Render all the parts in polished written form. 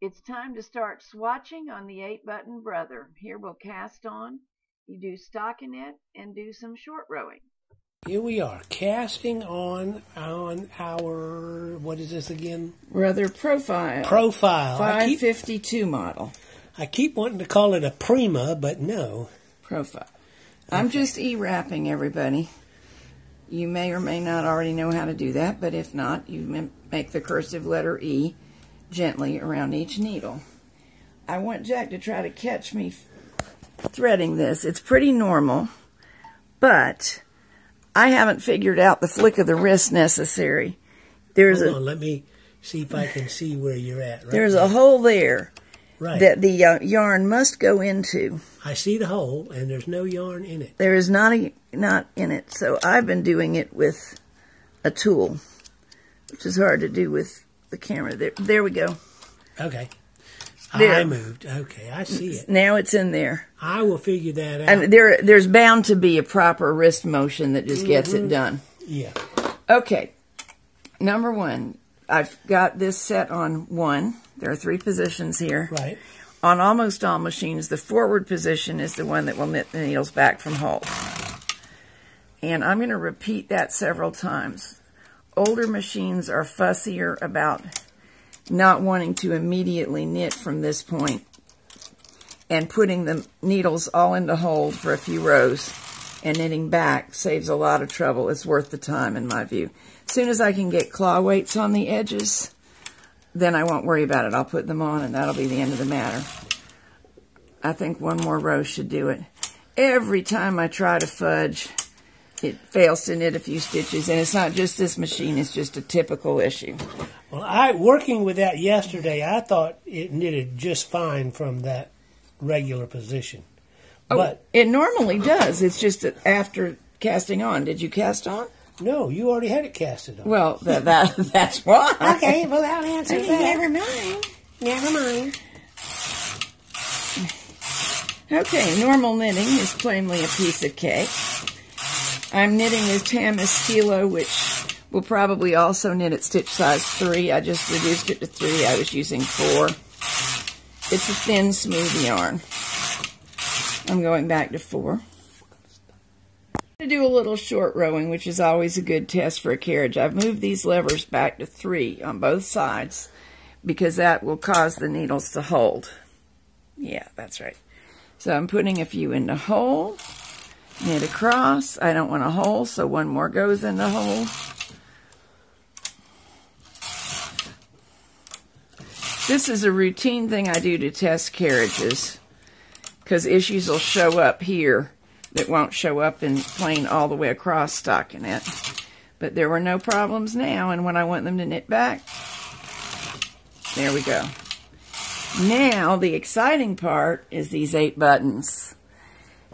It's time to start swatching on the 8-button brother. Here we'll cast on. You do stockinette and do some short rowing. Here we are, casting on our, what is this again? Brother Profile. Profile. 552 model. I keep wanting to call it a Prima, but no. Profile. I'm just E-wrapping, everybody. You may or may not already know how to do that, but if not, you make the cursive letter E gently around each needle. I want Jack to try to catch me threading this. It's pretty normal, but I haven't figured out the flick of the wrist necessary. Hold on, let me see if I can see where you're at. Right there's now. A hole there right. that the yarn must go into. I see the hole, and there's no yarn in it. There is not in it, so I've been doing it with a tool, which is hard to do with the camera. There we go. Okay. There. I moved. Okay, I see it. Now it's in there. I will figure that out. And there's bound to be a proper wrist motion that just gets it done. Yeah. Okay. Number one, I've got this set on 1. There are 3 positions here. Right. On almost all machines, the forward position is the one that will knit the needles back from hold. And I'm going to repeat that several times. Older machines are fussier about not wanting to immediately knit from this point and putting the needles all into hold for a few rows and knitting back saves a lot of trouble. It's worth the time in my view. As soon as I can get claw weights on the edges, then I won't worry about it. I'll put them on and that'll be the end of the matter. I think 1 more row should do it. Every time I try to fudge, it fails to knit a few stitches, and it's not just this machine, it's just a typical issue. Well, working with that yesterday, I thought it knitted just fine from that regular position. Oh, but it normally does. It's just that after casting on. Did you cast on? No, you already had it casted on. Well, that's why. Okay, well, that answers that. Never mind. Never mind. Okay, normal knitting is plainly a piece of cake. I'm knitting this Tam Estilo, which will probably also knit at stitch size 3. I just reduced it to 3. I was using 4. It's a thin, smooth yarn. I'm going back to 4. I'm going to do a little short rowing, which is always a good test for a carriage. I've moved these levers back to 3 on both sides because that will cause the needles to hold. Yeah, that's right. So I'm putting a few into hole. Knit across. I don't want a hole, so 1 more goes in the hole. This is a routine thing I do to test carriages because issues will show up here that won't show up in plain all the way across stockinette. But there were no problems now, and when I want them to knit back, there we go. Now, the exciting part is these 8 buttons.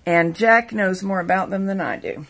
And Jack knows more about them than I do.